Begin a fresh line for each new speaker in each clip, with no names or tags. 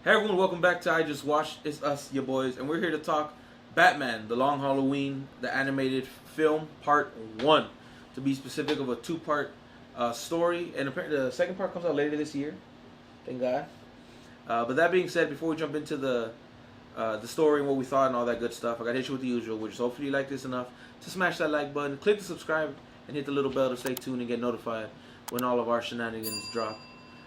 Hey everyone, welcome back to I Just Watched. It's us, your boys, and we're here to talk Batman, The Long Halloween, the animated film, part 1. To be specific, of a two-part story, and apparently the second part comes out later this year. Thank God. But that being said, before we jump into the story and what we thought and all that good stuff, I got to hit you with the usual, which is hopefully you like this enough to smash that like button, click the subscribe, and hit the little bell to stay tuned and get notified when all of our shenanigans drop.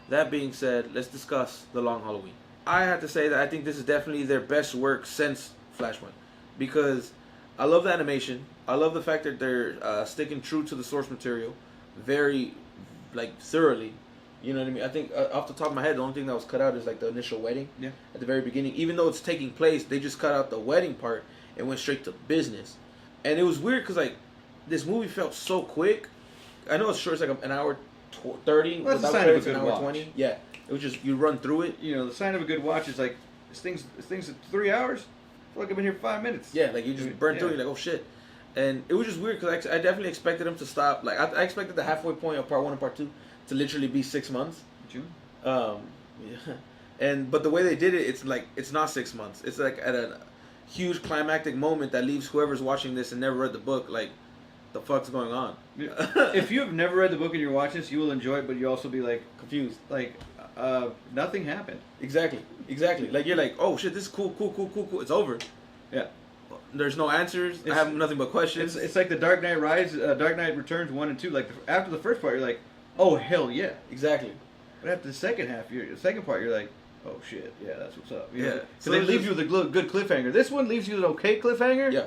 That being said, let's discuss The Long Halloween. I have to say that I think this is definitely their best work since Flashpoint, because I love the animation. I love the fact that they're sticking true to the source material, very thoroughly. You know what I mean? I think off the top of my head, the only thing that was cut out is like the initial wedding.
Yeah.
At the very beginning, even though it's taking place, they just cut out the wedding part and went straight to business. And it was weird because this movie felt so quick. I know it's short; it's like an hour 30.
Well, that's a sign of a good
an hour
watch.
20. Yeah. It was just, you run through it.
You know, the sign of a good watch is like, this thing's at 3 hours. I feel like I've been here 5 minutes.
Yeah, like you just burn through it, like, oh shit. And it was just weird because I definitely expected them to stop. Like, I expected the halfway point of part 1 and part 2 to literally be 6 months.
June?
Yeah. But the way they did it, it's not 6 months. It's like at a huge climactic moment that leaves whoever's watching this and never read the book, like, the fuck's going on?
If you have never read the book and you're watching this, you will enjoy it, but you'll also be like,
Confused.
like, nothing happened.
Exactly. Like, you're like, oh shit, this is cool. It's over.
Yeah.
There's no answers. I have nothing but questions.
It's like the Dark Knight Dark Knight Returns 1 and 2. Like, after the first part, you're like, oh, hell yeah.
Exactly.
But after the second part, you're like, oh shit, yeah, that's what's up. You know?
Yeah.
So they leave you with a good cliffhanger. This one leaves you with an okay cliffhanger.
Yeah.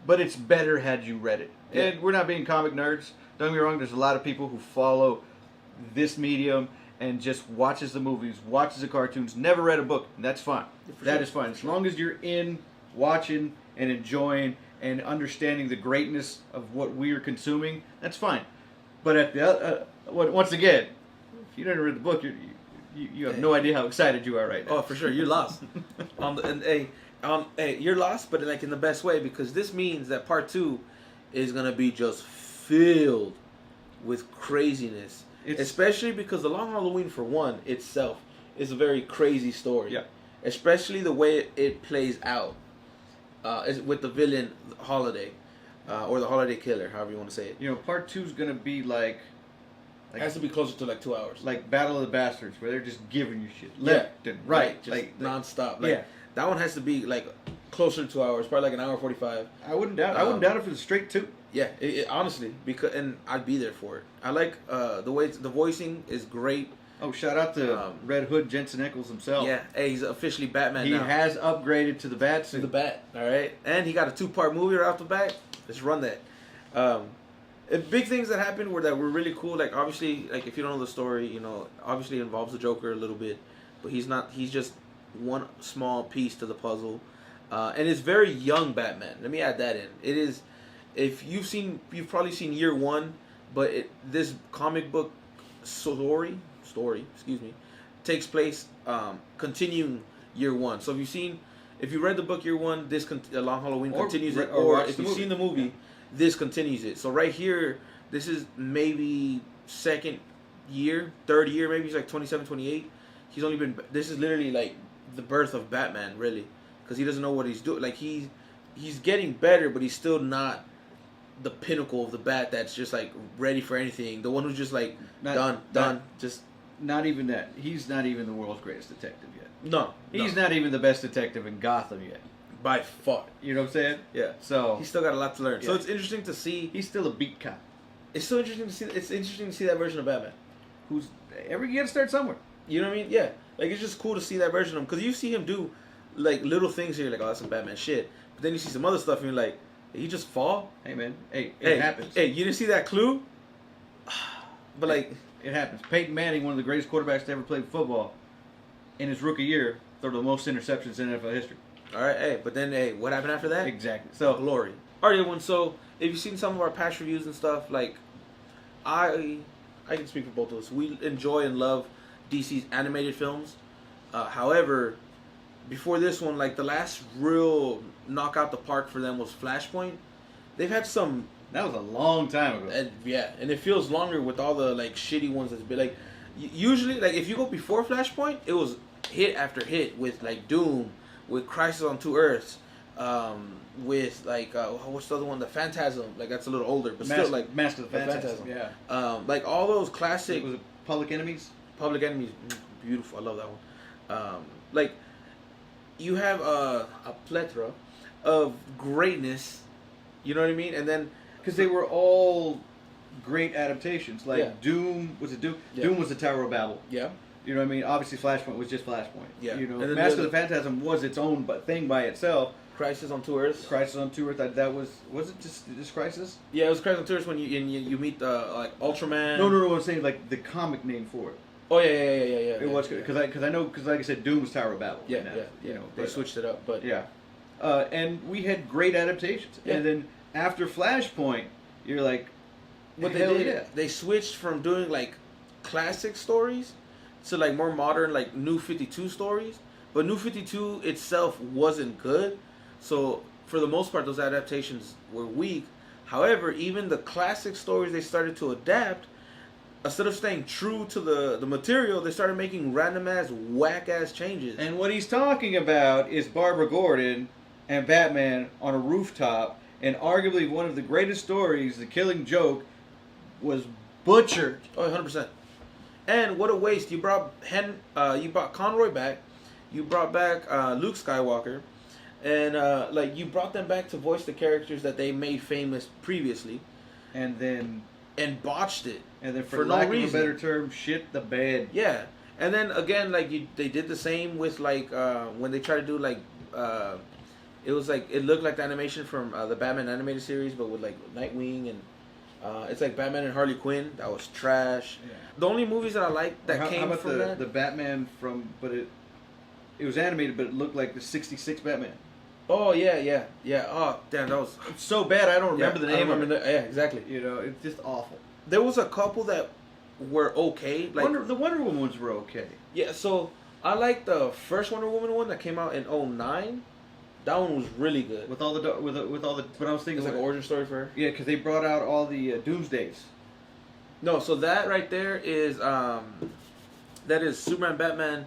But it's better had you read it.
Yeah.
And we're not being comic nerds. Don't get me wrong, there's a lot of people who follow this medium and just watches the movies, watches the cartoons, never read a book, and that's fine. That is fine. As long as you're in watching and enjoying and understanding the greatness of what we're consuming, that's fine. But at the once again, if you didn't read the book, you have no idea how excited you are right now.
Oh, for sure, you're lost. You're lost, but like in the best way, because this means that part 2 is gonna be just filled with craziness. Especially because The Long Halloween, for one, itself is a very crazy story.
Yeah.
Especially the way it plays out, is with the villain Holiday, or the Holiday Killer, however you want to say it.
You know, part 2 is gonna be like
It has to be closer to like 2 hours.
like Battle of the Bastards, where they're just giving you shit left and right,
just
like
nonstop.
yeah.
That one has to be like closer to 2 hours, probably like an hour 45.
I wouldn't doubt it if it was straight 2.
Yeah, honestly, and I'd be there for it. I like the way the voicing is great.
Oh, shout out to Red Hood Jensen Ackles himself.
Yeah, hey, he's officially Batman now.
He has upgraded to the bat suit.
To the bat, all right, and he got a 2-part movie right off the bat. Let's run that. Big things that happened that were really cool. Like, obviously, like, if you don't know the story, you know, obviously it involves the Joker a little bit, but he's just one small piece to the puzzle, and it's very young Batman. Let me add that in. It is. If you've probably seen Year One, but this comic book story, takes place continuing Year One. So if you read the book Year One, this Long Halloween continues it, or if you've seen the movie, this continues it. So right here, this is maybe second year, third year, maybe he's like 27, 28. This is literally like the birth of Batman, really, because he doesn't know what he's doing. Like he's getting better, but he's still not the pinnacle of the bat that's just like ready for anything. The one who's just like done. Just
not even that. He's not even the world's greatest detective yet.
No,
he's not even the best detective in Gotham yet.
By far.
You know what I'm saying?
Yeah.
So
he's still got a lot to learn.
Yeah.
So it's interesting to see.
He's still a beat cop.
It's so interesting to see. It's interesting to see that version of Batman.
You got to start somewhere.
You know what I mean? Yeah. Like, it's just cool to see that version of him, because you see him do like little things here, like, oh, that's some Batman shit. But then you see some other stuff and you're like, did he just fall?
Hey man, it happens.
Hey, you didn't see that clue? But like,
it happens. Peyton Manning, one of the greatest quarterbacks to ever play football, in his rookie year, threw the most interceptions in NFL history.
All right, hey, but then what happened after that?
Exactly. So
glory. All right, everyone. So if you've seen some of our past reviews and stuff, like I can speak for both of us. We enjoy and love DC's animated films. However, before this one, like the last real knock out the park for them was Flashpoint. They've had some.
That was a long time ago.
And it feels longer with all the like shitty ones that's been like. Usually, like if you go before Flashpoint, it was hit after hit with like Doom, with Crisis on Two Earths, with like what's the other one? The Phantasm. Like that's a little older, but still like
Mask of the Phantasm. Yeah.
Like all those classic.
Was it Public Enemies?
Public Enemies, beautiful. I love that one. Like you have a plethora of greatness. You know what I mean? And then
because they were all great adaptations. Like
Yeah.
Doom, was it Doom?
Yeah.
Doom was the Tower of Babel.
yeah,
You know what I mean? Obviously, Flashpoint was just Flashpoint.
Yeah.
You know,
And then
Mask
the
of the Phantasm was its own thing by itself.
Crisis on Two Earths.
Crisis on Two Earths. That was it just Crisis?
Yeah, it was Crisis on Two Earths when you meet like Ultraman.
No. I'm saying like the comic name for it.
Oh yeah.
It was because I know because like I said, Doom was Tower of Babel.
Yeah,
now,
yeah.
You know,
They
but,
switched it up, but
Yeah, and we had great adaptations.
Yeah.
And then after Flashpoint, you're like,
what they
hell
did,
yeah.
they switched from doing like classic stories to like more modern, like New 52 stories. But New 52 itself wasn't good, so for the most part, those adaptations were weak. However, even the classic stories they started to adapt, instead of staying true to the material, they started making random ass, whack ass changes.
And what he's talking about is Barbara Gordon and Batman on a rooftop, and arguably one of the greatest stories, The Killing Joke, was butchered.
Oh, 100%. And what a waste! You brought you brought Conroy back, you brought back Luke Skywalker, and like you brought them back to voice the characters that they made famous previously,
And then
botched it.
And then, for
For no
lack of a
reason.
better term, shit the bed.
Yeah, and then again, like they did the same with like when they tried to do like it was like it looked like the animation from the Batman animated series, but with like Nightwing and it's like Batman and Harley Quinn. That was trash.
Yeah.
The only movies that I liked that
how
came
about
from that.
the Batman from, but it was animated, but it looked like the '66 Batman.
Oh yeah. Oh damn, that was
It's so bad I don't remember the
I
name
don't
of it.
remember yeah, exactly.
You know, it's just awful.
There was a couple that were okay. Like
The Wonder Woman ones were okay.
yeah, so I like the first Wonder Woman one that came out in 2009. That one was really good.
With all the but I was thinking
It's like an origin story for her.
yeah, because they brought out all the Doomsdays.
No, so that right there is that is Superman, Batman,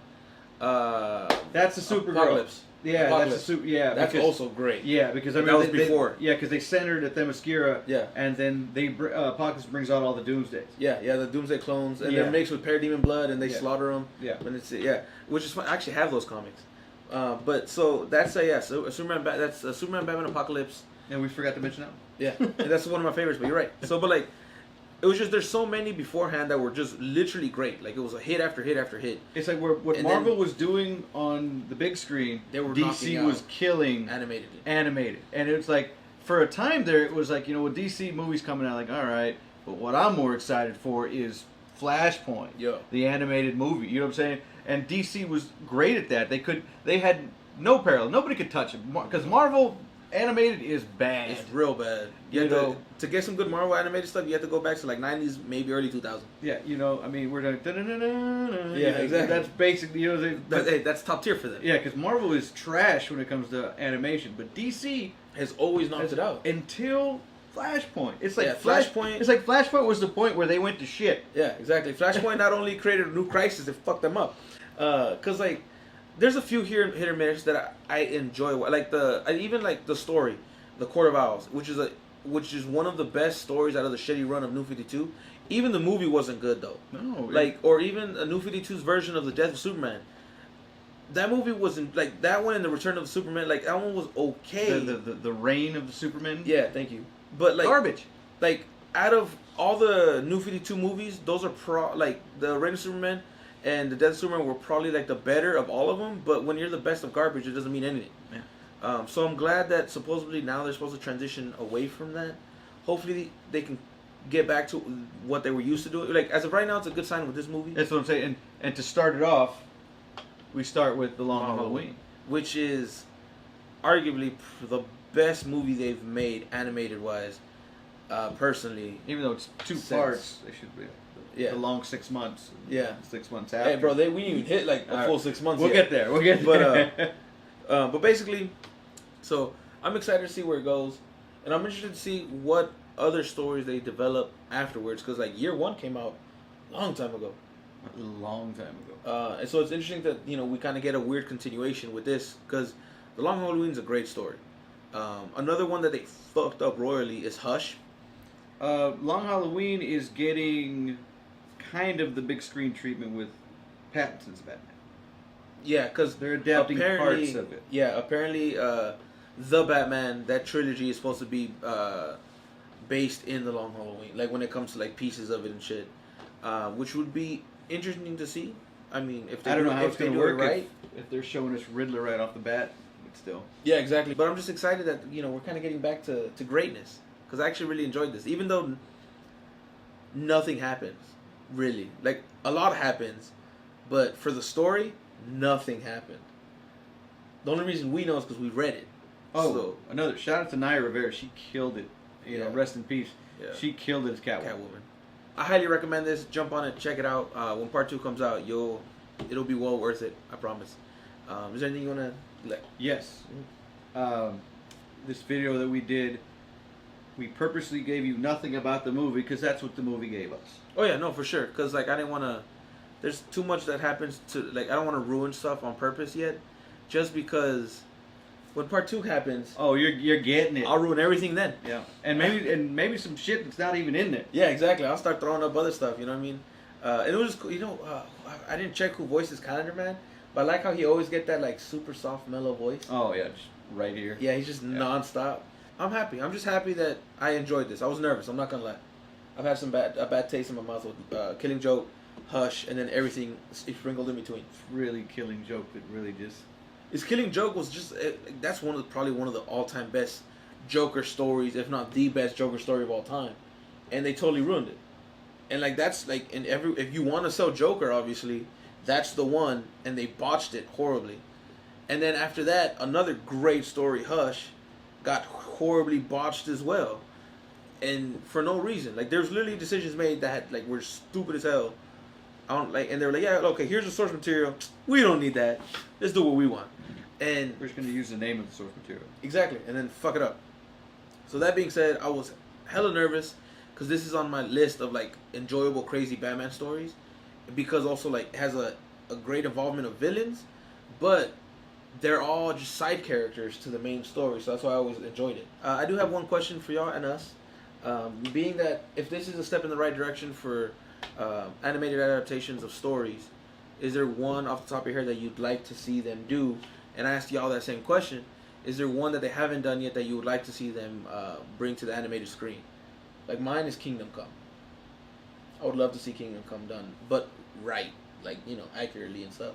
That's the Supergirl.
Apocalypse.
Yeah,
Apocalypse.
that's the super. Yeah,
That's
because,
also great.
Yeah, because I
That
remember
was before.
because they centered at Themyscira.
Yeah.
And then Apocalypse brings out all the Doomsdays.
Yeah, the Doomsday clones, and
Yeah.
they're mixed with Parademon blood, and they
Yeah.
slaughter them.
Yeah.
When it's which is fun. I actually have those comics. But so that's so Superman. That's Superman, Batman, Apocalypse.
And we forgot to mention that one.
Yeah, and that's one of my favorites. But you're right. So, but like, it was just there's so many beforehand that were just literally great. Like it was a hit after hit after hit.
It's like what
And
Marvel
then-
was doing on the big screen,
They were
DC
knocking
was
out
killing
Animated.
animated. And it's like, for a time there, it was like, with DC movies coming out, like, all right, but what I'm more excited for is Flashpoint,
Yeah.
the animated movie. You know what I'm saying? And DC was great at that. They had no parallel. Nobody could touch it because Marvel animated is bad.
It's real bad. You
You
have
know-
to get some good Marvel animated stuff. You have to go back to like 90s, maybe early 2000s.
Yeah, I mean, we're like,
Yeah, exactly.
That's basically,
Hey, that's top tier for them.
yeah, because Marvel is trash when it comes to animation, but DC
Has always knocked it out.
until Flashpoint. It's like
Yeah, Flashpoint-
It's like Flashpoint was the point where they went to shit.
Yeah, exactly. Flashpoint not only created a new crisis, it fucked them up. Cause like, there's a few hit or miss that I enjoy. Like I even like the story, The Court of Owls, which is one of the best stories out of the shitty run of New 52. Even the movie wasn't good though.
No,
Like, or even a New 52's version of The Death of Superman. That movie wasn't like that one and The Return of the Superman. Like that one was okay.
the reign of the Superman.
Yeah, thank you. But like
Garbage.
Like out of all the New 52 movies, those are like the Reign of Superman and The Death of Superman were probably like the better of all of them. But when you're the best of garbage, it doesn't mean anything.
Yeah.
So I'm glad that supposedly now they're supposed to transition away from that. Hopefully they can get back to what they were used to doing. Like as of right now, it's a good sign with this movie.
That's what I'm saying. And to start it off, we start with The Long Halloween.
Which is arguably the best movie they've made animated wise. Personally,
Even though it's two
Since-
parts, they should be.
Yeah.
The long 6 months.
Yeah.
6 months after.
hey bro, we didn't even hit like a
All
full
right.
6 months.
We'll
yet.
get there. We'll get
But
there.
but basically, so I'm excited to see where it goes, and I'm interested to see what other stories they develop afterwards. Because like year one came out a long time ago.
A long time ago.
And so it's interesting that we kind of get a weird continuation with this because The Long Halloween is a great story. Another one that they fucked up royally is Hush.
Long Halloween is getting kind of the big screen treatment with Pattinson's Batman.
Yeah, because
they're adapting parts of it.
Yeah, apparently, the Batman, that trilogy is supposed to be based in the Long Halloween. Like when it comes to like pieces of it and shit, which would be interesting to see. I mean, if they
I don't know how it's going to work
right.
If they're showing us Riddler right off the bat, but still.
Yeah, exactly. But I'm just excited that we're kind of getting back to greatness because I actually really enjoyed this, even though nothing happens really. Like a lot happens, but for the story, nothing happened. The only reason we know is because we read it.
Oh,
so,
another shout out to Naya Rivera. She killed it. You know, rest in peace.
Yeah.
She killed it as Catwoman.
I highly recommend this. Jump on it, check it out. When part 2 comes out, it'll be well worth it. I promise. Is there anything you want to?
Yes. This video that we did, we purposely gave you nothing about the movie because that's what the movie gave us.
Oh yeah, no, for sure. Because I didn't want to. There's too much that happens to I don't want to ruin stuff on purpose yet, just because. When part 2 happens,
you're getting it.
I'll ruin everything then.
Yeah, and maybe some shit that's not even in there.
Yeah, exactly. I'll start throwing up other stuff. You know what I mean? And it was cool. I didn't check who voices Calendar Man, but I like how he always get that like super soft, mellow voice.
Oh yeah, just right here.
Yeah, he's just nonstop. I'm happy. I'm just happy that I enjoyed this. I was nervous. I'm not gonna lie. I've had a bad taste in my mouth with Killing Joke, Hush, and then everything sprinkled in between.
It's really Killing Joke that really just.
His Killing Joke was just that's probably one of the all-time best Joker stories, if not the best Joker story of all time, and they totally ruined it. And that's if you want to sell Joker, obviously that's the one, and they botched it horribly. And then after that, another great story, Hush, got horribly botched as well, and for no reason. There's literally decisions made that were stupid as hell. And they were like, yeah, okay, here's the source material. We don't need that. Let's do what we want. And
we're just going to use the name of the source material.
Exactly, and then fuck it up. So that being said, I was hella nervous because this is on my list of enjoyable, crazy Batman stories, because also it has a great involvement of villains, but they're all just side characters to the main story. So that's why I always enjoyed it. I do have one question for y'all and us, being that if this is a step in the right direction for animated adaptations of stories, is there one off the top of your head that you'd like to see them do? And I asked y'all that same question. Is there one that they haven't done yet that you would like to see them bring to the animated screen? Mine is Kingdom Come. I would love to see Kingdom Come done, but right, accurately and stuff.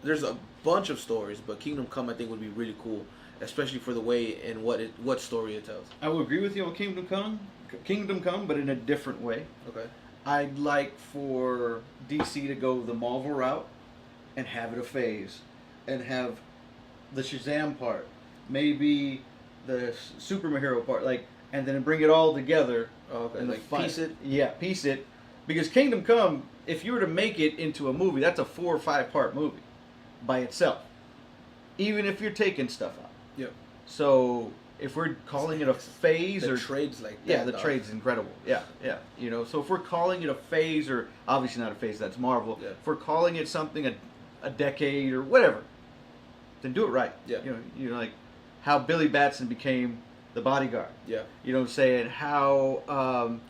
There's a bunch of stories, but Kingdom Come I think would be really cool, especially for the way and what story it tells.
I will agree with you on Kingdom Come, but in a different way.
Okay.
I'd like for DC to go the Marvel route and have it a phase, and have the Shazam part, maybe the superhero part, and then bring it all together.
Oh, okay.
And
piece it.
Yeah, piece it. Because Kingdom Come, if you were to make it into a movie, that's a 4 or 5 part movie by itself. Even if you're taking stuff out.
Yep.
So if we're calling it a phase,
the
or
trade's that.
Yeah, the trade's incredible. Yeah. So if we're calling it a phase, or obviously not a phase, that's Marvel. Yeah. If we're calling it something a decade or whatever, then do it right.
Yeah.
Like how Billy Batson became the bodyguard.
Yeah.
You know what I'm saying? How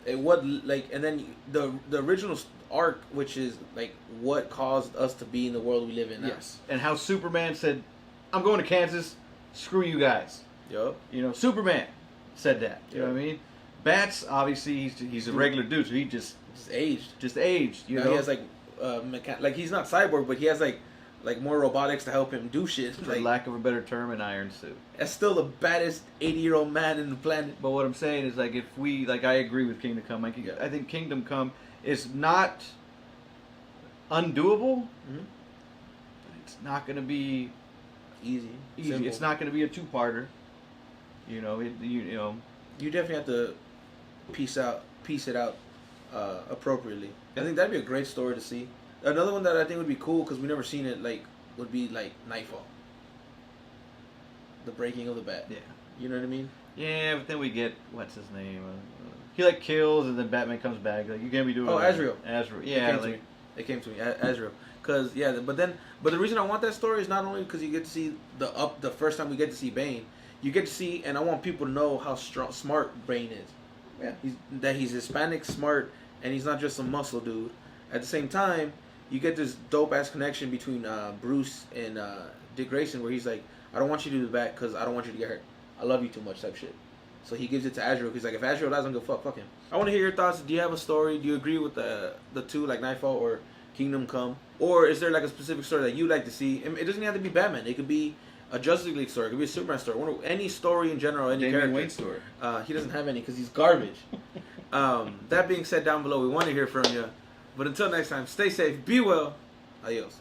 and then the original arc, which is what caused us to be in the world we live in now.
Yes. And how Superman said, "I'm going to Kansas. Screw you guys."
Yep.
Superman said that. You know what I mean? Bats, obviously, he's a regular dude, so he just
aged.
Just aged. You know,
he has he's not cyborg, but he has more robotics to help him do shit.
For lack of a better term, an iron suit.
That's still the baddest 80-year-old man in the planet.
But what I'm saying is, if we, I agree with Kingdom Come. I think Kingdom Come is not undoable.
Mm-hmm.
But it's not going to be
easy.
Simple. It's not going to be a 2-parter. You
definitely have to piece it out appropriately. I think that'd be a great story to see. Another one that I think would be cool because we never seen it would be Nightfall. The breaking of the bat.
Yeah.
You know what I mean?
Yeah, but then we get what's his name? He kills and then Batman comes back. You can't be doing.
Azrael.
Yeah,
It came to me, Azrael. Cause but the reason I want that story is not only because you get to see the first time we get to see Bane, you get to see, and I want people to know how smart Bane is. Yeah, he's Hispanic, smart, and he's not just some muscle dude. At the same time, you get this dope ass connection between Bruce and Dick Grayson, where he's like, I don't want you to do that because I don't want you to get hurt. I love you too much, type shit. So he gives it to Azrael. He's like, if Azrael dies, I'm gonna fuck him. I want to hear your thoughts. Do you have a story? Do you agree with the two, like Nightfall or Kingdom Come? Or is there like a specific story that you like to see? It doesn't have to be Batman. It could be a Justice League story. It could be a Superman story. Any story in general, any
Damian
character.
Wayne story.
He doesn't have any because he's garbage. That being said, down below, we want to hear from you. But until next time, stay safe, be well, adios.